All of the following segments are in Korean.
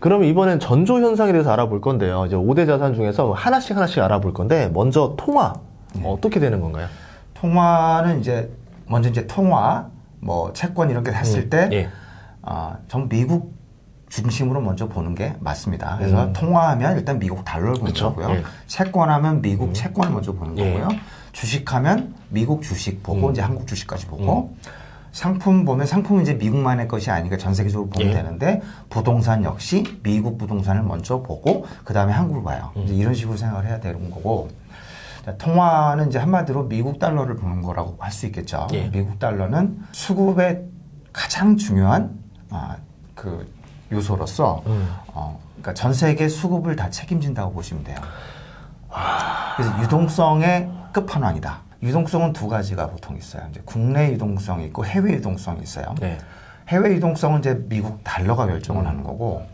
그러면 이번엔 전조 현상에 대해서 알아볼 건데요. 이제 5대 자산 중에서 하나씩 알아볼 건데, 먼저 통화. 어떻게 되는 건가요? 통화는 먼저 통화, 뭐 채권 이런 게 했을 때, 전 미국 중심으로 먼저 보는 게 맞습니다. 그래서 통화하면 일단 미국 달러를 보는 거고요. 채권하면 미국 채권을 먼저 보는 거고요. 주식하면 미국 주식 보고 이제 한국 주식까지 보고, 상품 보면 상품은 이제 미국만의 것이 아니니까 전 세계적으로 보면 되는데, 부동산 역시 미국 부동산을 먼저 보고 그 다음에 한국을 봐요. 이제 이런 식으로 생각을 해야 되는 거고, 통화는 이제 한마디로 미국 달러를 보는 거라고 할 수 있겠죠. 미국 달러는 수급의 가장 중요한 그 요소로서 그러니까 전 세계 수급을 다 책임진다고 보시면 돼요. 그래서 유동성의 끝판왕이다. 유동성은 두 가지가 보통 있어요. 이제 국내 유동성이 있고 해외 유동성이 있어요. 해외 유동성은 이제 미국 달러가 결정을 하는 거고,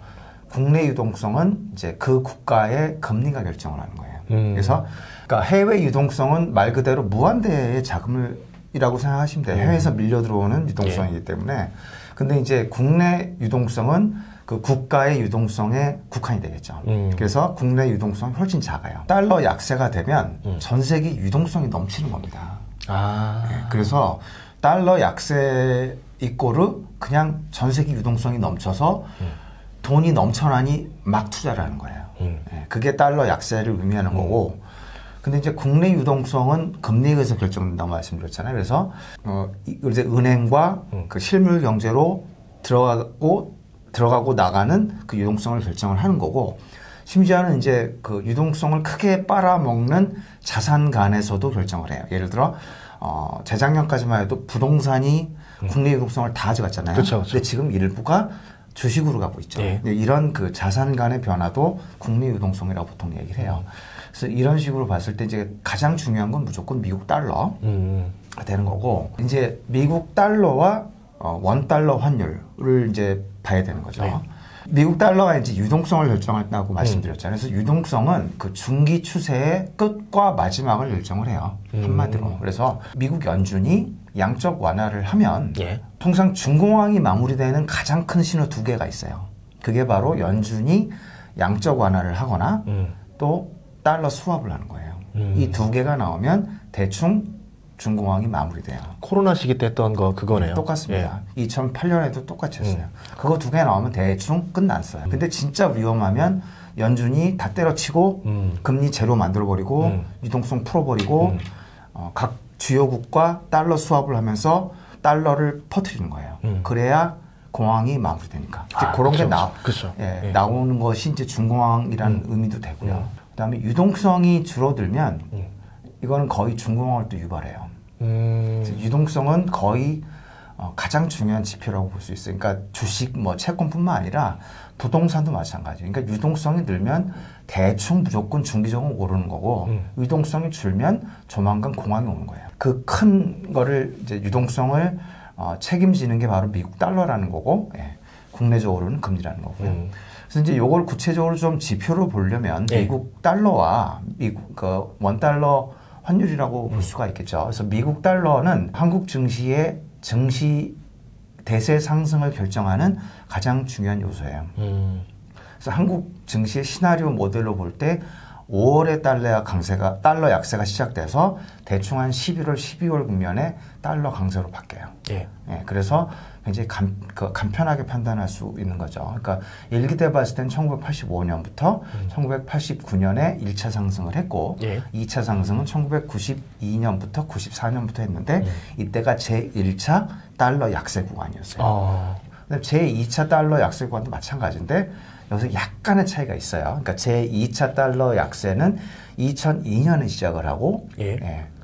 국내 유동성은 이제 그 국가의 금리가 결정을 하는 거예요. 그래서 그러니까 해외 유동성은 말 그대로 무한대의 자금이라고 생각하시면 돼요. 해외에서 밀려 들어오는 유동성이기 때문에. 근데 이제 국내 유동성은 그 국가의 유동성에 국한이 되겠죠. 그래서 국내 유동성이 훨씬 작아요. 달러 약세가 되면 전 세계 유동성이 넘치는 겁니다. 그래서 달러 약세 이꼬르 그냥 전 세계 유동성이 넘쳐서 돈이 넘쳐나니 막 투자를 하는 거예요. 그게 달러 약세를 의미하는 거고, 근데 이제 국내 유동성은 금리에 의해서 결정된다고 말씀드렸잖아요. 그래서 이제 은행과 그 실물 경제로 들어가고 나가는 그 유동성을 결정을 하는 거고, 심지어는 이제 그 유동성을 크게 빨아먹는 자산 간에서도 결정을 해요. 예를 들어 재작년까지만 해도 부동산이 국내 유동성을 다 가져갔잖아요. 근데 지금 일부가 주식으로 가고 있죠. 이런 그 자산 간의 변화도 국내 유동성이라고 보통 얘기를 해요. 그래서 이런 식으로 봤을 때 이제 가장 중요한 건 무조건 미국 달러가 되는 거고, 이제 미국 달러와 원 달러 환율을 이제 봐야 되는 거죠. 미국 달러가 이제 유동성을 결정한다고 말씀드렸잖아요. 그래서 유동성은 그 중기 추세의 끝과 마지막을 결정을 해요. 한마디로. 그래서 미국 연준이 양적 완화를 하면 통상 중공황이 마무리되는 가장 큰 신호 두 개가 있어요. 그게 바로 연준이 양적 완화를 하거나 또 달러 스왑을 하는 거예요. 이 두 개가 나오면 대충 중공황이 마무리돼요. 코로나 시기 때 했던 거 그거네요. 똑같습니다. 2008년에도 똑같이 했어요. 그거 두 개 나오면 대충 끝났어요. 근데 진짜 위험하면 연준이 다 때려치고 금리 제로 만들어버리고 유동성 풀어버리고 각 주요국과 달러 스왑을 하면서 달러를 퍼뜨리는 거예요. 그래야 공황이 마무리되니까. 이제 그런 게 나오는 것이 이제 중공황이라는 의미도 되고요. 그다음에 유동성이 줄어들면 이거는 거의 중공황을 또 유발해요. 유동성은 거의 가장 중요한 지표라고 볼 수 있어요. 그러니까 주식, 뭐 채권뿐만 아니라 부동산도 마찬가지예요. 그러니까 유동성이 늘면 대충 무조건 중기적으로 오르는 거고, 유동성이 줄면 조만간 공황이 오는 거예요. 그 큰 거를 이제 유동성을 책임지는 게 바로 미국 달러라는 거고, 국내적으로는 금리라는 거고요. 그래서 이제 요걸 구체적으로 좀 지표로 보려면 미국 달러와 미국 그 원 달러 환율이라고 볼 수가 있겠죠. 그래서 미국 달러는 한국 증시의 증시 대세 상승을 결정하는 가장 중요한 요소예요. 그래서 한국 증시의 시나리오 모델로 볼 때 5월에 달러 약세가 시작돼서 대충 한 11월, 12월 국면에 달러 강세로 바뀌어요. 그래서 굉장히 간편하게 판단할 수 있는 거죠. 그러니까 일기대 봤을 땐 1985년부터 1989년에 1차 상승을 했고 2차 상승은 1992년부터 94년부터 했는데 이때가 제1차 달러 약세 구간이었어요. 제2차 달러 약세 구간도 마찬가지인데 여기서 약간의 차이가 있어요. 그러니까 제2차 달러 약세는 2002년에 시작을 하고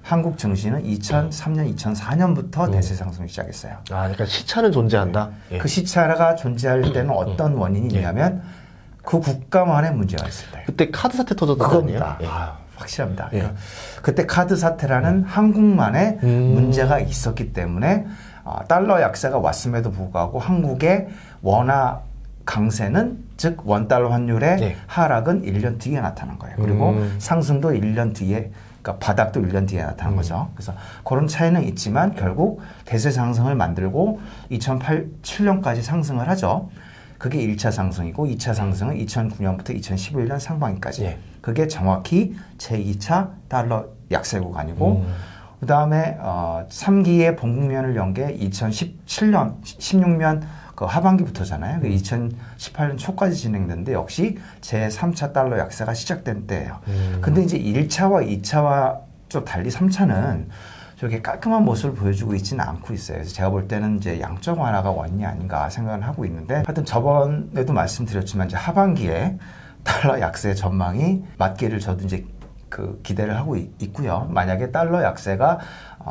한국 증시는 2003년, 2004년부터 대세 상승을 시작했어요. 그러니까 시차는 존재한다. 그 시차가 존재할 때는 어떤 원인이 있냐면 그 국가만의 문제가 있을 때. 그때 카드 사태 터졌던 거 아니에요? 확실합니다. 그때 카드 사태라는 한국만의 문제가 있었기 때문에 달러 약세가 왔음에도 불구하고 한국의 원화 강세는 즉 원달러 환율의 하락은 1년 뒤에 나타난 거예요. 그리고 상승도 1년 뒤에, 그러니까 바닥도 1년 뒤에 나타난 거죠. 그래서 그런 차이는 있지만 결국 대세 상승을 만들고 2007년까지 상승을 하죠. 그게 1차 상승이고 2차 상승은 2009년부터 2011년 상반기까지. 예. 그게 정확히 제2차 달러 약세 구간이고 그 다음에 3기의 봉국면을 연 게 2017년, 16년 그 하반기부터잖아요. 2018년 초까지 진행됐는데 역시 제3차 달러 약세가 시작된 때예요. 근데 이제 1차와 2차와 좀 달리 3차는 저렇게 깔끔한 모습을 보여주고 있지는 않고 있어요. 그래서 제가 볼 때는 이제 양적 완화가 원인이 아닌가 생각을 하고 있는데 하여튼 저번에도 말씀드렸지만 이제 하반기에 달러 약세 전망이 맞기를 저도 이제 그 기대를 하고 있고요. 만약에 달러 약세가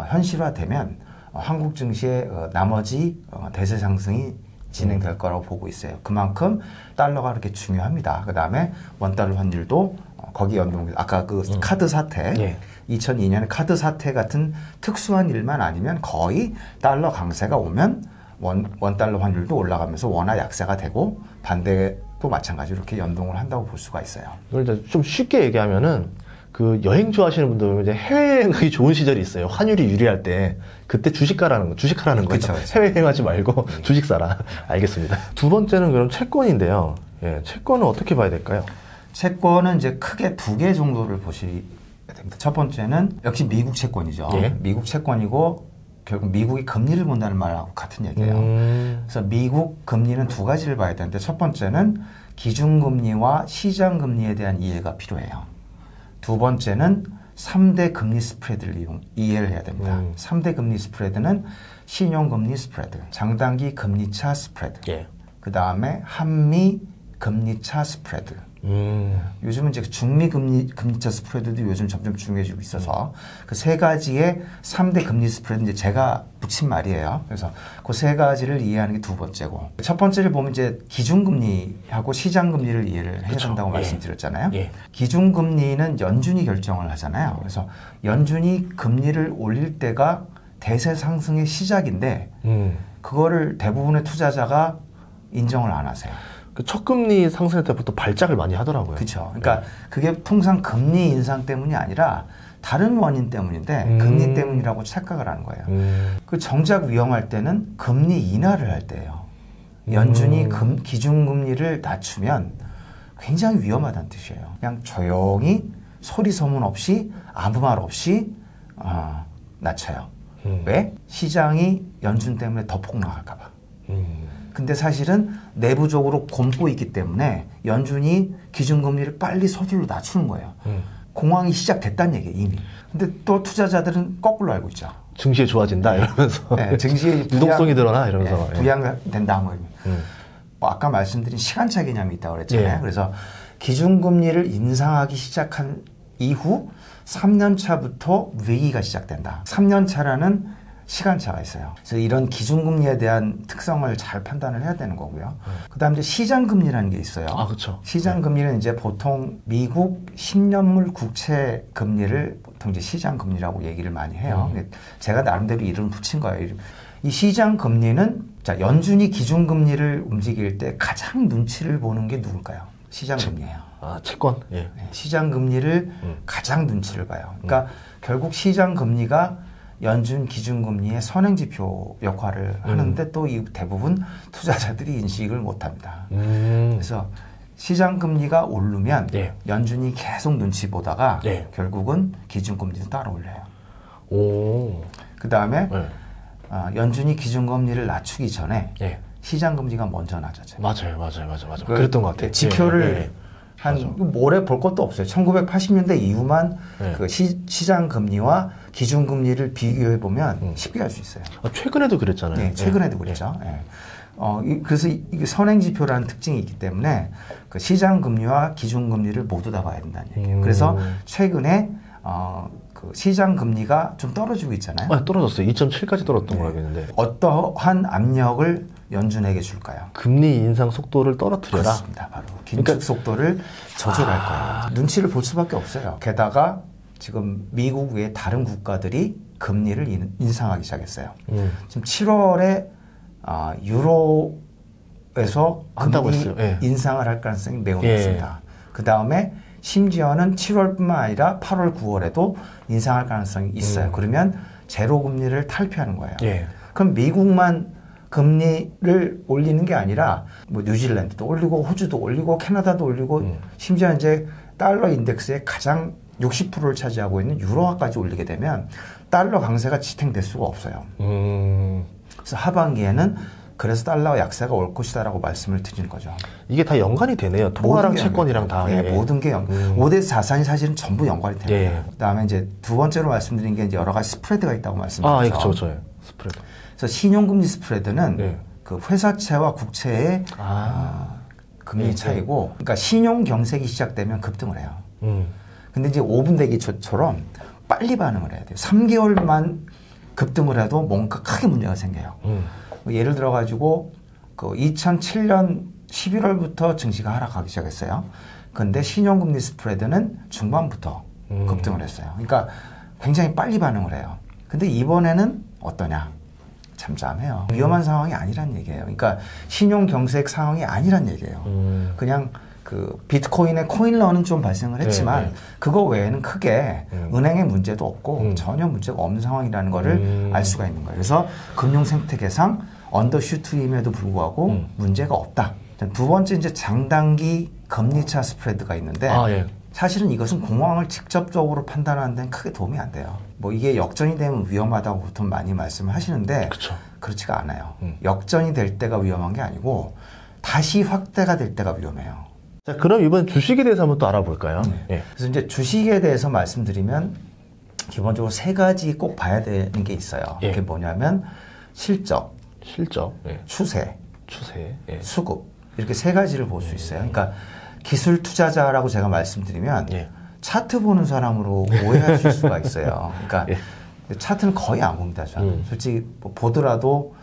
현실화되면 한국 증시의 나머지 대세 상승이 진행될 거라고 보고 있어요. 그만큼 달러가 그렇게 중요합니다. 그 다음에 원달러 환율도 거기 연동, 아까 그 카드 사태, 예. 2002년에 카드 사태 같은 특수한 일만 아니면 거의 달러 강세가 오면 원달러 환율도 올라가면서 원화 약세가 되고 반대도 마찬가지로 이렇게 연동을 한다고 볼 수가 있어요. 이걸 이제 좀 쉽게 얘기하면은 그 여행 좋아하시는 분들은 이제 해외여행 가기 좋은 시절이 있어요. 환율이 유리할 때 그때 주식하라는 거죠. 그쵸. 해외여행하지 말고 주식 사라. 알겠습니다. 두 번째는 그럼 채권인데요. 예, 채권은 어떻게 봐야 될까요? 채권은 이제 크게 두 개 정도를 보셔야 됩니다. 첫 번째는 역시 미국 채권이죠. 예. 미국 채권이고 결국 미국이 금리를 본다는 말하고 같은 얘기예요. 그래서 미국 금리는 두 가지를 봐야 되는데 첫 번째는 기준금리와 시장금리에 대한 이해가 필요해요. 두 번째는 3대 금리 스프레드를 이해를 해야 됩니다. 3대 금리 스프레드는 신용금리 스프레드, 장단기 금리차 스프레드, 예. 그 다음에 한미 금리차 스프레드. 요즘은 이제 중미 금리차 스프레드도 요즘 점점 중요해지고 있어서 그 세 가지의 3대 금리 스프레드 이제 제가 붙인 말이에요. 그래서 그 세 가지를 이해하는 게 두 번째고 첫 번째를 보면 이제 기준금리하고 시장금리를 이해를 해야 된다고 말씀드렸잖아요. 예. 기준금리는 연준이 결정을 하잖아요. 그래서 연준이 금리를 올릴 때가 대세 상승의 시작인데 그거를 대부분의 투자자가 인정을 안 하세요. 그 첫 금리 상승 때부터 발작을 많이 하더라고요. 그렇죠. 그러니까 그게 통상 금리 인상 때문이 아니라 다른 원인 때문인데 금리 때문이라고 착각을 하는 거예요. 그 정작 위험할 때는 금리 인하를 할 때예요. 연준이 기준금리를 낮추면 굉장히 위험하다는 뜻이에요. 그냥 조용히 소리 소문 없이 아무 말 없이 낮춰요. 왜? 시장이 연준 때문에 더 폭락할까 봐. 근데 사실은 내부적으로 곪고 있기 때문에 연준이 기준금리를 빨리 서둘러 낮추는 거예요. 공황이 시작됐다는 얘기예요, 이미. 근데 또 투자자들은 거꾸로 알고 있죠. 증시에 좋아진다 이러면서 네, 증시의 유동성이 늘어나 이러면서 네, 부양된다 뭐. 뭐 아까 말씀드린 시간차 개념이 있다고 그랬잖아요. 예. 그래서 기준금리를 인상하기 시작한 이후 3년 차부터 위기가 시작된다. 3년 차라는 시간차가 있어요. 그래서 이런 기준금리에 대한 특성을 잘 판단을 해야 되는 거고요. 그 다음에 이제 시장금리라는 게 있어요. 아, 그렇죠. 시장금리는 이제 보통 미국 10년물 국채 금리를 보통 이제 시장금리라고 얘기를 많이 해요. 제가 나름대로 이름을 붙인 거예요. 이 시장금리는 자, 연준이 기준금리를 움직일 때 가장 눈치를 보는 게 누굴까요? 시장금리예요. 아, 채권? 예. 네, 시장금리를 가장 눈치를 봐요. 그러니까 결국 시장금리가 연준 기준금리의 선행지표 역할을 하는데 또 이 대부분 투자자들이 인식을 못합니다. 그래서 시장금리가 오르면 예. 연준이 계속 눈치 보다가 예. 결국은 기준금리도 따라 올려요. 오. 그 다음에 예. 연준이 기준금리를 낮추기 전에 예. 시장금리가 먼저 낮아져요. 맞아요. 그랬던 것 같아요. 지표를 예. 한 모래 볼 것도 없어요. 1980년대 이후만 네. 그 시장 금리와 기준 금리를 비교해 보면 쉽게 알 수 있어요. 최근에도 그랬잖아요. 네, 최근에도 그랬죠. 예. 그래서 이게 선행 지표라는 특징이 있기 때문에 그 시장 금리와 기준 금리를 모두 다 봐야 된다는 얘기예요. 그래서 최근에 그 시장 금리가 좀 떨어지고 있잖아요. 떨어졌어요. 2.7까지 떨어졌던 걸로 알고 있는데. 어떠한 압력을 연준에게 줄까요? 금리 인상 속도를 떨어뜨려라. 그렇습니다. 바로 긴축 속도를 조절할 거예요. 눈치를 볼 수밖에 없어요. 게다가 지금 미국 외 다른 국가들이 금리를 인상하기 시작했어요. 지금 7월에 유로에서 한다고 금리 했어요. 예. 인상을 할 가능성이 매우 예. 높습니다. 그 다음에 심지어는 7월뿐만 아니라 8월, 9월에도 인상할 가능성이 있어요. 그러면 제로 금리를 탈피하는 거예요. 예. 그럼 미국만 금리를 올리는 게 아니라 뭐 뉴질랜드도 올리고 호주도 올리고 캐나다도 올리고 심지어 이제 달러 인덱스의 가장 60%를 차지하고 있는 유로화까지 올리게 되면 달러 강세가 지탱될 수가 없어요. 그래서 하반기에는 그래서 달러 약세가 올 것이다라고 말씀을 드리는 거죠. 이게 다 연관이 되네요. 통화랑 채권이랑 다. 예, 모든 게 5대 자산이 사실은 전부 연관이 됩니다. 예. 그다음에 이제 두 번째로 말씀드린 게 이제 여러 가지 스프레드가 있다고 말씀드렸죠. 예, 그렇죠. 스프레드. 그래서 신용금리 스프레드는 예. 그 회사채와 국채의 금리 차이고, 그러니까 신용 경색이 시작되면 급등을 해요. 근데 이제 5분 대기처럼 빨리 반응을 해야 돼요. 3개월만 급등을 해도 뭔가 크게 문제가 생겨요. 예를 들어가지고 그 2007년 11월부터 증시가 하락하기 시작했어요. 근데 신용금리 스프레드는 중반부터 급등을 했어요. 그러니까 굉장히 빨리 반응을 해요. 근데 이번에는 어떠냐? 잠잠해요. 위험한 상황이 아니란 얘기예요. 그러니까 신용 경색 상황이 아니란 얘기예요. 그냥 그 비트코인의 코인런은 좀 발생을 했지만 그거 외에는 크게 은행의 문제도 없고 전혀 문제가 없는 상황이라는 거를 알 수가 있는 거예요. 그래서 금융 생태계상 언더슈트임에도 불구하고 문제가 없다. 두 번째 이제 장단기 금리차 스프레드가 있는데 사실은 이것은 공황을 직접적으로 판단하는 데는 크게 도움이 안 돼요. 뭐 이게 역전이 되면 위험하다고 보통 많이 말씀을 하시는데 그쵸. 그렇지가 않아요. 역전이 될 때가 위험한 게 아니고 다시 확대가 될 때가 위험해요. 자, 그럼 이번 주식에 대해서 한번 또 알아볼까요? 네. 그래서 이제 주식에 대해서 말씀드리면 기본적으로 세 가지 꼭 봐야 되는 게 있어요. 그게 뭐냐면 실적, 추세, 수급 이렇게 세 가지를 볼 수 있어요. 그러니까 기술 투자자라고 제가 말씀드리면 차트 보는 사람으로 오해하실 수가 있어요. 그러니까 차트는 거의 안 봅니다. 저는 솔직히 뭐 보더라도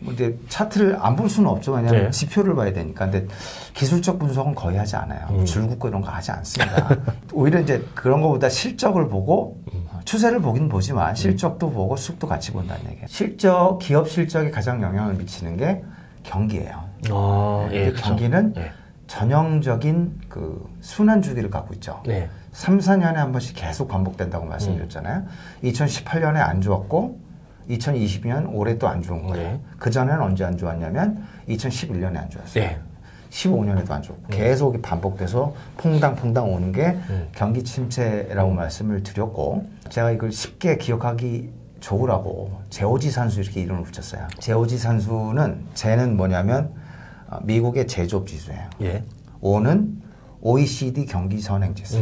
뭐 이제 차트를 안 볼 수는 없죠. 왜냐하면 지표를 봐야 되니까. 근데 기술적 분석은 거의 하지 않아요. 줄긋고 이런 거 하지 않습니다. 오히려 이제 그런 거보다 실적을 보고 추세를 보긴 보지만 실적도 보고 수급도 같이 본다는 얘기예요. 기업 실적에 가장 영향을 미치는 게 경기예요. 경기는 전형적인 그 순환 주기를 갖고 있죠. 3, 4년에 한 번씩 계속 반복된다고 말씀드렸잖아요. 2018년에 안 좋았고 2022년 올해 또 안 좋은 거예요. 그전에는 언제 안 좋았냐면 2011년에 안 좋았어요. 15년에도 안 좋고 계속 반복돼서 퐁당퐁당 오는 게 경기 침체라고 말씀을 드렸고, 제가 이걸 쉽게 기억하기 좋으라고 제오지 산수 이렇게 이름을 붙였어요. 제오지 산수는 제는 뭐냐면 미국의 제조업 지수예요. O는 OECD 경기 선행 지수.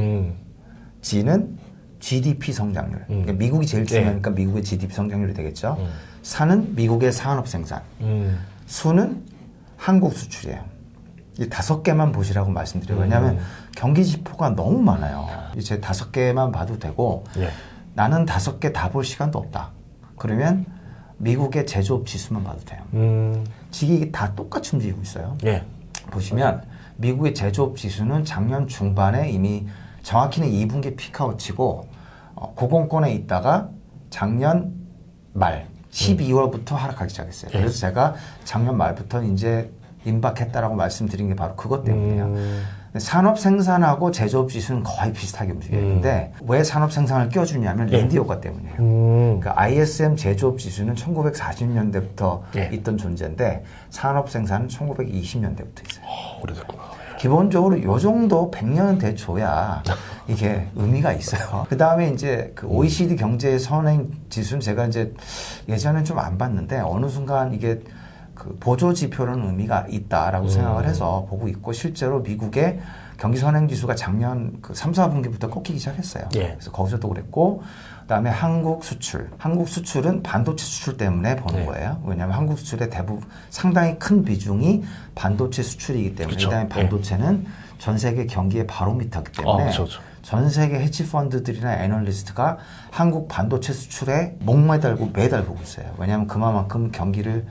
G는 GDP 성장률. 그러니까 미국이 제일 중요하니까 미국의 GDP 성장률이 되겠죠. 산은 미국의 산업 생산. 수는 한국 수출이에요. 이 5개만 보시라고 말씀드려요. 왜냐하면 경기 지표가 너무 많아요. 이제 5개만 봐도 되고 나는 5개 다 볼 시간도 없다. 그러면 미국의 제조업 지수만 봐도 돼요. 이게 다 똑같이 움직이고 있어요. 보시면 미국의 제조업 지수는 작년 중반에 이미 정확히는 2분기 피크아웃치고 고공권에 있다가 작년 말 12월부터 하락하기 시작했어요. 그래서 제가 작년 말부터 이제 임박했다라고 말씀드린 게 바로 그것 때문이에요. 산업 생산하고 제조업 지수는 거의 비슷하게 움직이는데 왜 산업 생산을 껴주냐면 랜디 효과 때문이에요. 그러니까 ISM 제조업 지수는 1940년대부터 있던 존재인데 산업 생산은 1920년대부터 있어요. 오래됐구나. 기본적으로 요 정도 100년은 돼줘야 이게 의미가 있어요. 그 다음에 이제 그 OECD 경제 선행 지수는 제가 이제 예전엔 좀 안 봤는데 어느 순간 이게 그 보조 지표라는 의미가 있다라고 생각을 해서 보고 있고, 실제로 미국의 경기 선행 지수가 작년 그 3, 4분기부터 꺾이기 시작했어요. 그래서 거기서도 그랬고, 그다음에 한국 수출은 반도체 수출 때문에 보는 거예요. 왜냐하면 한국 수출의 대부분 상당히 큰 비중이 반도체 수출이기 때문에. 그다음에 반도체는 전 세계 경기의 바로미터이기 때문에 전 세계 헤지 펀드들이나 애널리스트가 한국 반도체 수출에 목매달고 매달 보고 있어요. 왜냐하면 그만큼 경기를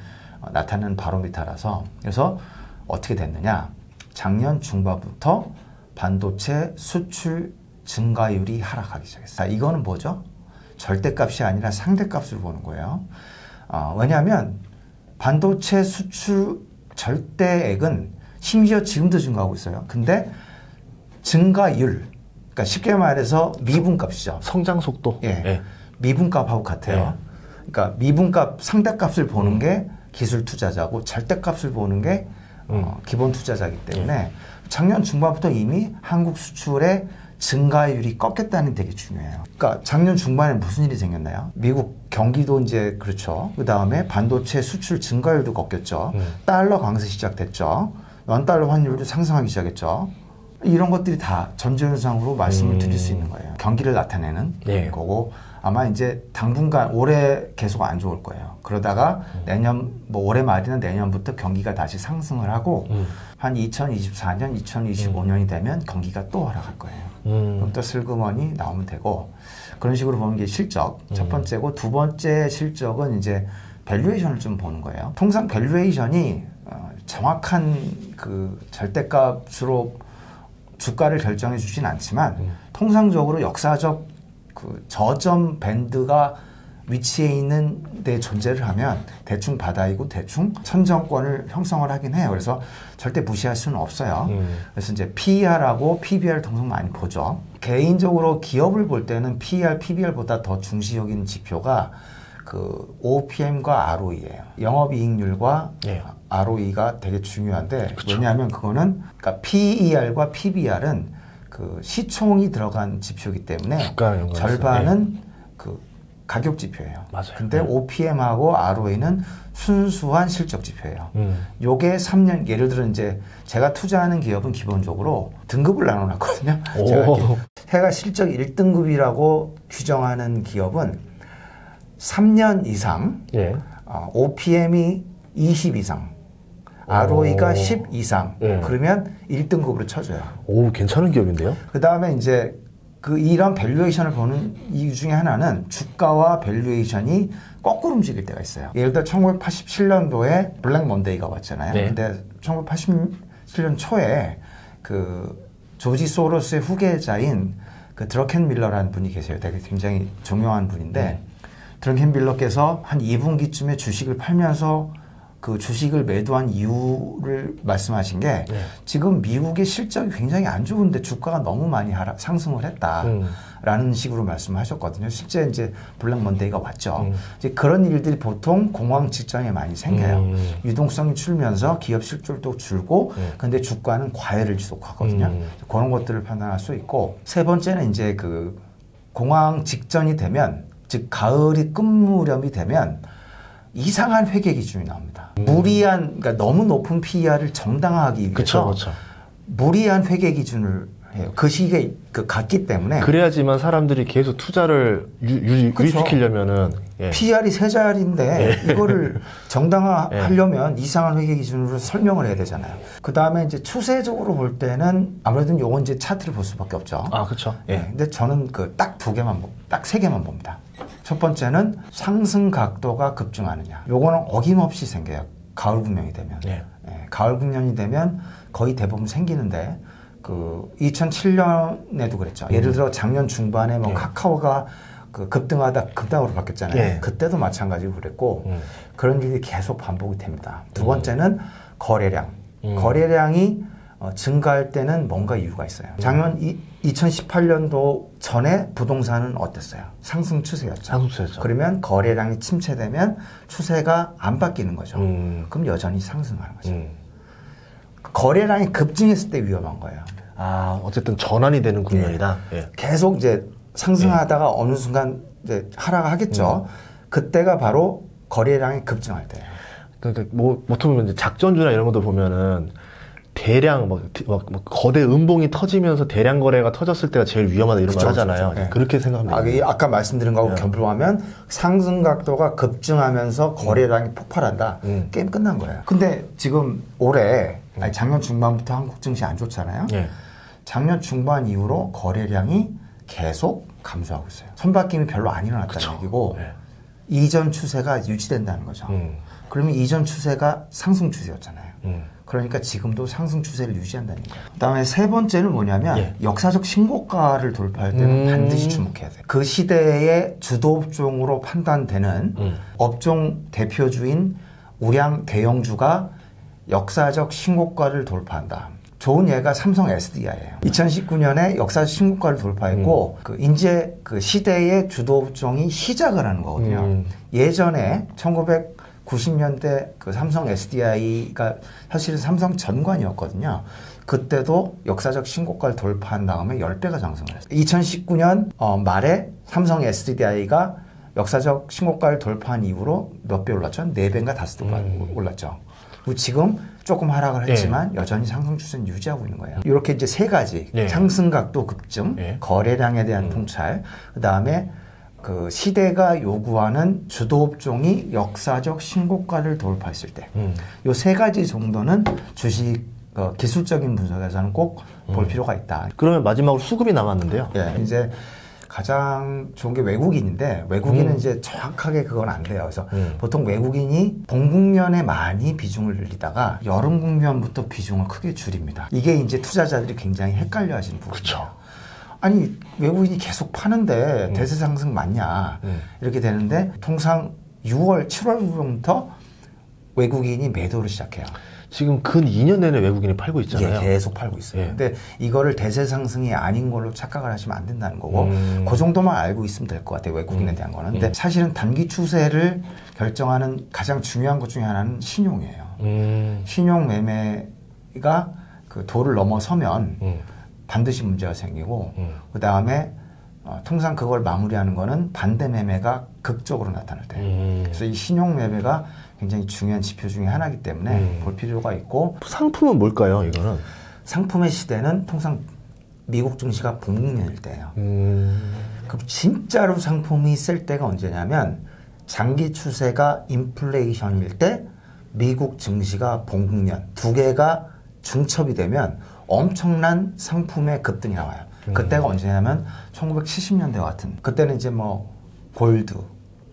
나타내는 바로미터라서. 그래서 어떻게 됐느냐? 작년 중반부터 반도체 수출 증가율이 하락하기 시작했어요. 자, 이거는 뭐죠? 절대값이 아니라 상대값을 보는 거예요. 왜냐하면 반도체 수출 절대액은 심지어 지금도 증가하고 있어요. 근데 증가율, 그러니까 쉽게 말해서 미분값이죠. 성장 속도. 미분값하고 같아요. 그러니까 미분값, 상대값을 보는 게 기술 투자자고 절대값을 보는 게 기본 투자자이기 때문에 작년 중반부터 이미 한국 수출의 증가율이 꺾였다는 게 되게 중요해요. 그러니까 작년 중반에 무슨 일이 생겼나요? 미국 경기도 이제 그렇죠. 그 다음에 반도체 수출 증가율도 꺾였죠. 달러 강세 시작됐죠. 원달러 환율도 상승하기 시작했죠. 이런 것들이 다 전조현상으로 말씀을 드릴 수 있는 거예요. 경기를 나타내는 거고 아마 이제 당분간 올해 계속 안 좋을 거예요. 그러다가 내년 뭐 올해 말이나 내년부터 경기가 다시 상승을 하고 한 2024년, 2025년이 되면 경기가 또 하락할 거예요. 그럼 또 슬그머니 나오면 되고 그런 식으로 보는 게 실적 첫 번째고 두 번째 실적은 이제 밸류에이션을 좀 보는 거예요. 통상 밸류에이션이 정확한 그 절대값으로 주가를 결정해 주진 않지만 통상적으로 역사적 그 저점 밴드가 위치해 있는 데 존재를 하면 대충 바닥이고 대충 선정권을 형성을 하긴 해요. 그래서 절대 무시할 수는 없어요. 그래서 이제 PER하고 PBR 통상 많이 보죠. 개인적으로 기업을 볼 때는 PER, PBR보다 더 중시 여기는 지표가 그 OPM과 ROE예요. 영업이익률과 ROE가 되게 중요한데 그쵸. 왜냐하면 그거는 그러니까 PER과 PBR은 그 시총이 들어간 지표이기 때문에 절반은 그 가격 지표예요. 맞아요. 근데 OPM하고 ROE는 순수한 실적 지표예요. 요게 3년 예를 들어 이제 제가 투자하는 기업은 기본적으로 등급을 나눠놨거든요. 제가 실적 1등급이라고 규정하는 기업은 3년 이상, OPM이 20 이상, ROE가 10 이상, 그러면 1등급으로 쳐줘요. 오, 괜찮은 기업인데요? 그 다음에 이제 그 이런 밸류에이션을 보는 이유 중에 하나는 주가와 밸류에이션이 거꾸로 움직일 때가 있어요. 예를 들어 1987년도에 블랙 먼데이가 왔잖아요. 근데 1987년 초에 그 조지 소로스의 후계자인 그 드러켄 밀러라는 분이 계세요. 되게 굉장히 중요한 분인데 드러켄 밀러께서 한 2분기쯤에 주식을 팔면서 그 주식을 매도한 이유를 말씀하신 게 지금 미국의 실적이 굉장히 안 좋은데 주가가 너무 많이 상승을 했다라는 식으로 말씀하셨거든요. 실제 이제 블랙 먼데이가 왔죠. 이제 그런 일들이 보통 공황 직전에 많이 생겨요. 유동성이 줄면서 기업 실적도 줄고 근데 주가는 과열을 지속하거든요. 그런 것들을 판단할 수 있고 세 번째는 이제 그 공황 직전이 되면 즉 가을이 끝 무렵이 되면 이상한 회계 기준이 나옵니다. 무리한 그러니까 너무 높은 PER을 정당화하기 위해서 무리한 회계 기준을 해요. 그 시기에 그 같기 때문에 그래야지만 사람들이 계속 투자를 유지시키려면은 PER이 세 자리인데 이거를 정당화하려면 이상한 회계 기준으로 설명을 해야 되잖아요. 그 다음에 이제 추세적으로 볼 때는 아무래도 요건 이제 차트를 볼 수밖에 없죠. 아, 그렇죠. 근데 저는 그 딱 세 개만 봅니다. 첫 번째는 상승 각도가 급증하느냐. 요거는 어김없이 생겨요. 가을 국면이 되면. 가을 국면이 되면 거의 대부분 생기는데 그 2007년에도 그랬죠. 예를 들어 작년 중반에 뭐 카카오가 그 급등하다 급등으로 바뀌었잖아요. 그때도 마찬가지로 그랬고 그런 일이 계속 반복이 됩니다. 두 번째는 거래량. 거래량이 증가할 때는 뭔가 이유가 있어요. 작년 2018년도 전에 부동산은 어땠어요? 상승 추세였죠. 상승 추세였죠. 그러면 거래량이 침체되면 추세가 안 바뀌는 거죠. 그럼 여전히 상승하는 거죠. 거래량이 급증했을 때 위험한 거예요. 아, 어쨌든 전환이 되는 국면이다. 계속 이제 상승하다가 어느 순간 이제 하락하겠죠. 그때가 바로 거래량이 급증할 때예요. 그러니까 뭐 보통 보면 이제 작전주나 이런 것도 보면은 대량 뭐 거대 음봉이 터지면서 대량 거래가 터졌을 때가 제일 위험하다 이런 말 하잖아요. 그렇게 생각합니다. 아까 말씀드린 거하고 겸비하면 상승 각도가 급증하면서 거래량이 폭발한다. 게임 끝난 거예요. 근데 지금 올해 아니 작년 중반부터 한국 증시 안 좋잖아요. 작년 중반 이후로 거래량이 계속 감소하고 있어요. 선바뀜이 별로 안 일어났다는 얘기고 이전 추세가 유지된다는 거죠. 그러면 이전 추세가 상승 추세였잖아요. 그러니까 지금도 상승 추세를 유지한다는 거예요. 그다음에 세 번째는 뭐냐면 역사적 신고가를 돌파할 때는 반드시 주목해야 돼요. 그 시대의 주도 업종으로 판단되는 업종 대표주인 우량 대형주가 역사적 신고가를 돌파한다. 좋은 예가 삼성 SDI예요. 2019년에 역사적 신고가를 돌파했고 이제 그 시대의 주도 업종이 시작을 하는 거거든요. 예전에 90년대 그 삼성 SDI가 사실은 삼성 전관이었거든요. 그때도 역사적 신고가를 돌파한 다음에 10배가 상승을 했어요. 2019년 말에 삼성 SDI가 역사적 신고가를 돌파한 이후로 몇 배 올랐죠? 4배인가 5배 올랐죠. 그리고 지금 조금 하락을 했지만 여전히 상승 추세는 유지하고 있는 거예요. 이렇게 이제 세 가지 상승각도 급증, 거래량에 대한 통찰, 그 다음에 그 시대가 요구하는 주도업종이 역사적 신고가를 돌파했을 때, 요 세 가지 정도는 주식 기술적인 분석에서는 꼭 볼 필요가 있다. 그러면 마지막으로 수급이 남았는데요. 이제 가장 좋은 게 외국인인데 외국인은 이제 정확하게 그건 안 돼요. 그래서 보통 외국인이 봄 국면에 많이 비중을 늘리다가 여름 국면부터 비중을 크게 줄입니다. 이게 이제 투자자들이 굉장히 헷갈려 하시는 부분이에요. 그쵸. 아니 외국인이 계속 파는데 대세 상승 맞냐 이렇게 되는데 통상 6월, 7월부터 외국인이 매도를 시작해요. 지금 근 2년 내내 외국인이 팔고 있잖아요. 계속 팔고 있어요. 근데 이거를 대세 상승이 아닌 걸로 착각을 하시면 안 된다는 거고 그 정도만 알고 있으면 될 것 같아요. 외국인에 대한 거는. 근데 사실은 단기 추세를 결정하는 가장 중요한 것 중에 하나는 신용이에요. 신용 매매가 그 도를 넘어서면 반드시 문제가 생기고 그 다음에 통상 그걸 마무리하는 거는 반대 매매가 극적으로 나타날 때. 그래서 이 신용 매매가 굉장히 중요한 지표 중에 하나이기 때문에 볼 필요가 있고. 상품은 뭘까요, 이거는? 상품의 시대는 통상 미국 증시가 봉국년일 때예요. 그럼 진짜로 상품이 쓸 때가 언제냐면 장기 추세가 인플레이션일 때 미국 증시가 봉국년 두 개가 중첩이 되면 엄청난 상품의 급등이 나와요. 그때가 언제냐면 1970년대 같은 그때는 이제 뭐 골드,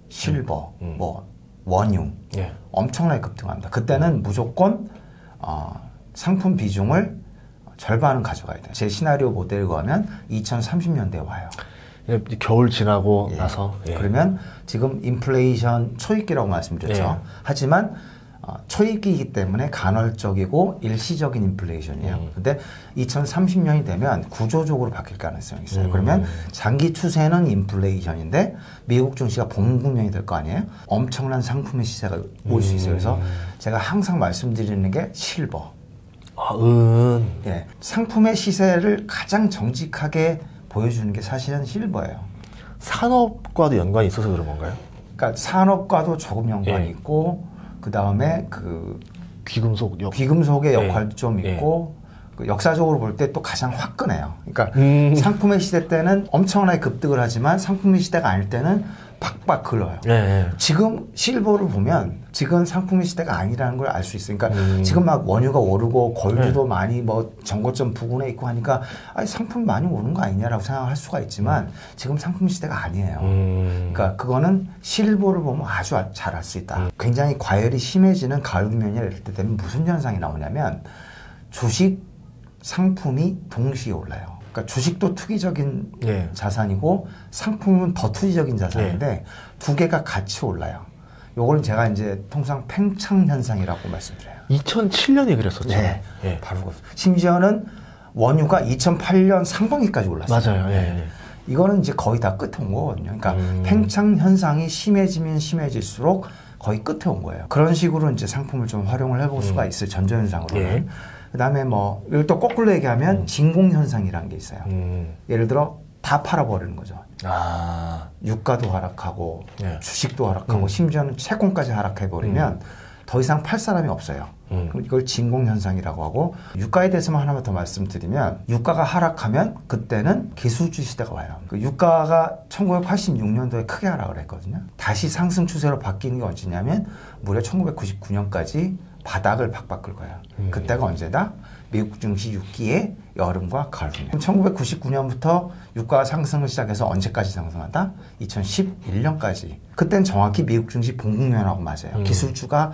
실버, 뭐 원유 엄청나게 급등합니다. 그때는 무조건 상품 비중을 절반은 가져가야 돼요. 제 시나리오 모델에 의하면 2030년대에 와요. 겨울 지나고 나서 그러면 지금 인플레이션 초입기라고 말씀드렸죠. 하지만 초입기이기 때문에 간헐적이고 일시적인 인플레이션이에요. 근데 2030년이 되면 구조적으로 바뀔 가능성이 있어요. 그러면 장기 추세는 인플레이션인데 미국 증시가 봉국년이 될 거 아니에요? 엄청난 상품의 시세가 올 수 있어요. 그래서 제가 항상 말씀드리는 게 실버. 상품의 시세를 가장 정직하게 보여주는 게 사실은 실버예요. 산업과도 연관이 있어서 그런 건가요? 그러니까 산업과도 조금 연관이 있고 그 다음에 그 귀금속의 역할도 좀 있고 그 역사적으로 볼 때 또 가장 화끈해요. 그러니까 상품의 시대 때는 엄청나게 급등을 하지만 상품의 시대가 아닐 때는 팍팍 글러요. 지금 실버를 보면 지금 상품의 시대가 아니라는 걸 알 수 있어요. 그러니까 지금 막 원유가 오르고 골드도 많이 뭐 정고점 부근에 있고 하니까 아니 상품이 많이 오른 거 아니냐라고 생각할 수가 있지만 지금 상품 시대가 아니에요. 그러니까 그거는 실버를 보면 아주 잘 알 수 있다. 굉장히 과열이 심해지는 가을 국면이나 이럴 때 되면 무슨 현상이 나오냐면 주식 상품이 동시에 올라요. 그러니까 주식도 투기적인 자산이고 상품은 더 투기적인 자산인데 두 개가 같이 올라요. 요걸 제가 이제 통상 팽창 현상이라고 말씀드려요. 2007년이 그랬었죠. 바로 심지어는 원유가 2008년 상반기까지 올랐어요. 맞아요. 이거는 이제 거의 다 끝에 온 거거든요. 그러니까 팽창 현상이 심해지면 심해질수록 거의 끝에 온 거예요. 그런 식으로 이제 상품을 좀 활용을 해볼 수가 있어요. 전조현상으로는. 그 다음에 뭐, 이걸 또 거꾸로 얘기하면 진공현상이라는 게 있어요. 예를 들어, 다 팔아버리는 거죠. 유가도 하락하고, 주식도 하락하고, 심지어는 채권까지 하락해버리면 더 이상 팔 사람이 없어요. 그럼 이걸 진공현상이라고 하고, 유가에 대해서만 하나만 더 말씀드리면, 유가가 하락하면 그때는 기술주 시대가 와요. 그 유가가 1986년도에 크게 하락을 했거든요. 다시 상승 추세로 바뀌는 게 언제냐면, 무려 1999년까지 바닥을 팍팍 긁어요. 그때가 언제다? 미국 증시 6기의 여름과 가을 국면. 1999년부터 유가가 상승을 시작해서 언제까지 상승한다? 2011년까지. 그땐 정확히 미국 증시 봉국년하고 맞아요. 기술주가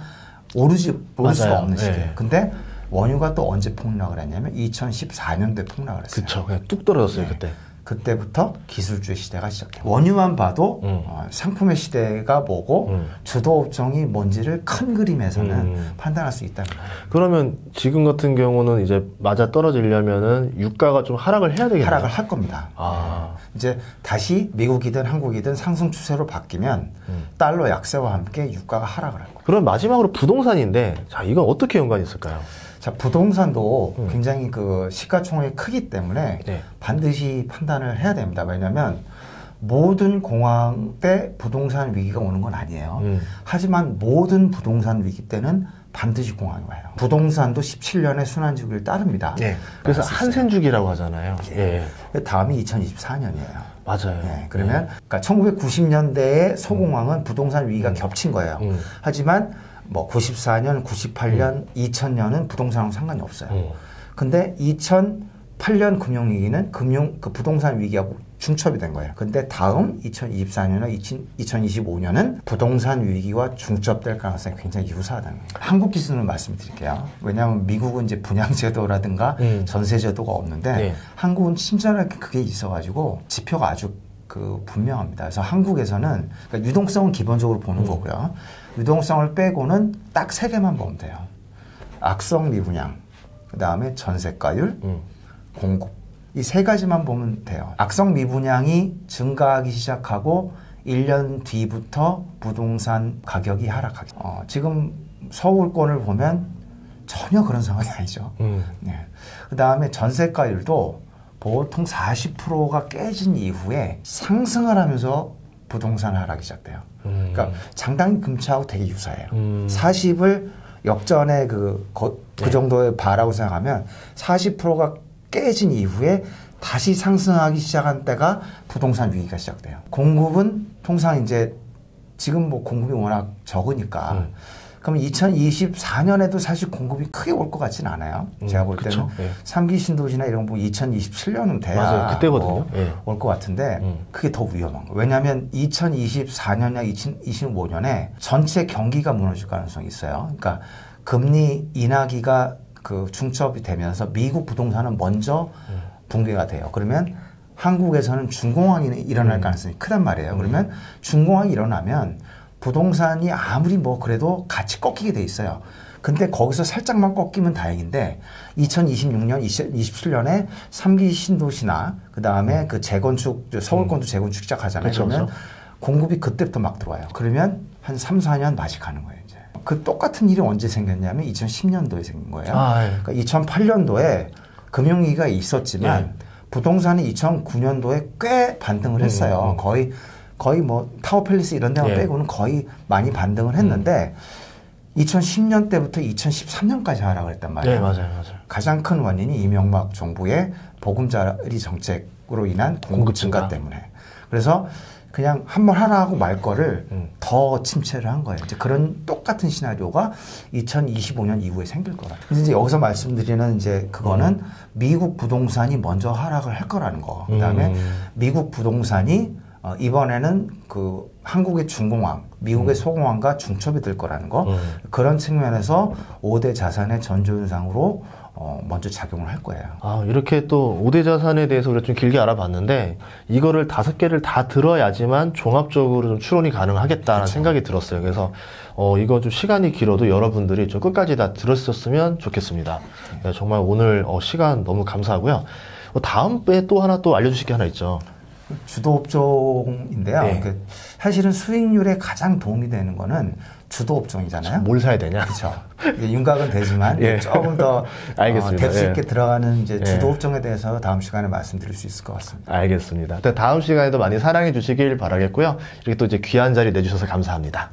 오를 수가 없는 시기예요. 근데 원유가 또 언제 폭락을 했냐면 2014년도에 폭락을 했어요. 그쵸. 그냥 뚝 떨어졌어요, 그때. 그때부터 기술주의 시대가 시작돼요. 원유만 봐도 상품의 시대가 뭐고 주도업종이 뭔지를 큰 그림에서는 판단할 수 있다는 거예요. 그러면 지금 같은 경우는 이제 맞아 떨어지려면은 유가가 좀 하락을 해야 되겠네요. 하락을 할 겁니다. 이제 다시 미국이든 한국이든 상승 추세로 바뀌면 달러 약세와 함께 유가가 하락을 할 거예요. 그럼 마지막으로 부동산인데, 자, 이건 어떻게 연관이 있을까요? 자, 부동산도 굉장히 그 시가총액이 크기 때문에 네. 반드시 판단을 해야 됩니다. 왜냐하면 모든 공황 때 부동산 위기가 오는 건 아니에요. 하지만 모든 부동산 위기 때는 반드시 공황이 와요. 부동산도 17년의 순환주기를 따릅니다. 네. 그래서 한센주기라고 하잖아요. 예. 다음이 2024년이에요. 맞아요. 네, 그러면 그러니까 1990년대의 소공황은 부동산 위기가 겹친 거예요. 하지만 뭐 94년, 98년, 2000년은 부동산하고 상관이 없어요. 근데 2008년 금융위기는 그 부동산 위기하고 중첩이 된 거예요. 근데 다음 2024년이나 2025년은 부동산 위기와 중첩될 가능성이 굉장히 유사하다는 거예요. 한국 기준으로 말씀드릴게요. 왜냐하면 미국은 이제 분양제도라든가 전세제도가 없는데 네. 한국은 친절하게 그게 있어가지고 지표가 아주 분명합니다. 그래서 한국에서는 그러니까 유동성은 기본적으로 보는 거고요. 유동성을 빼고는 딱 3개만 보면 돼요. 악성 미분양, 그 다음에 전세가율, 공급. 이 3가지만 보면 돼요. 악성 미분양이 증가하기 시작하고 1년 뒤부터 부동산 가격이 하락하기. 지금 서울권을 보면 전혀 그런 상황이 아니죠. 네. 그 다음에 전세가율도 보통 40%가 깨진 이후에 상승을 하면서 부동산 하락이 시작돼요. 그러니까 장단기 금치하고 되게 유사해요. 40을 역전의 그 정도의 바라고 생각하면 40%가 깨진 이후에 다시 상승하기 시작한 때가 부동산 위기가 시작돼요. 공급은 통상 이제 지금 뭐 공급이 워낙 적으니까 그럼 2024년에도 사실 공급이 크게 올 것 같지는 않아요. 제가 볼 때는 네. 3기 신도시나 이런 거 2027년은 돼야 맞아요. 그때거든요. 네. 올 것 같은데 그게 더 위험한 거예요. 왜냐하면 2024년이나 2025년에 전체 경기가 무너질 가능성이 있어요. 그러니까 금리 인하기가 중첩이 되면서 미국 부동산은 먼저 붕괴가 돼요. 그러면 한국에서는 중공황이 일어날 가능성이 크단 말이에요. 그러면 중공황이 일어나면 부동산이 아무리 뭐 그래도 같이 꺾이게 돼 있어요. 근데 거기서 살짝만 꺾이면 다행인데 2026년, 2027년에 3기 신도시나 그 다음에 그 재건축, 서울권도 재건축 시작하잖아요. 그쵸, 그러면 그쵸. 공급이 그때부터 막 들어와요. 그러면 한 3, 4년 맞이 가는 거예요. 그 똑같은 일이 언제 생겼냐면 2010년도에 생긴 거예요. 그러니까 2008년도에 금융위기가 있었지만 부동산이 2009년도에 꽤 반등을 했어요. 거의 뭐 타워팰리스 이런 데만 빼고는 거의 많이 반등을 했는데 2010년 때부터 2013년까지 하락을 했단 말이에요. 네, 맞아요. 가장 큰 원인이 이명박 정부의 보금자리 정책으로 인한 공급 증가 때문에. 그래서 그냥 한번 하락하고 말 거를 더 침체를 한 거예요. 이제 그런 똑같은 시나리오가 2025년 이후에 생길 거라. 그래서 이제 여기서 말씀드리는 이제 그거는 미국 부동산이 먼저 하락을 할 거라는 거. 그다음에 미국 부동산이 이번에는 한국의 중공황, 미국의 소공황과 중첩이 될 거라는 거. 그런 측면에서 5대 자산의 전조현상으로 먼저 작용을 할 거예요. 이렇게 또 5대 자산에 대해서 우리가 좀 길게 알아봤는데 이거를 5개를 다 들어야지만 종합적으로 좀 추론이 가능하겠다는 생각이 들었어요. 그래서 이거 좀 시간이 길어도 여러분들이 좀 끝까지 다 들었었으면 좋겠습니다. 네, 정말 오늘 시간 너무 감사하고요. 다음에 또 하나 또 알려주실 게 하나 있죠. 주도업종인데요. 네. 사실은 수익률에 가장 도움이 되는 거는 주도업종이잖아요. 뭘 사야 되냐? 그렇죠. 윤곽은 되지만 조금 더 뎁스 있게 들어가는 이제 주도업종에 대해서 다음 시간에 말씀드릴 수 있을 것 같습니다. 알겠습니다. 다음 시간에도 많이 사랑해 주시길 바라겠고요. 이렇게 또 이제 귀한 자리 내주셔서 감사합니다.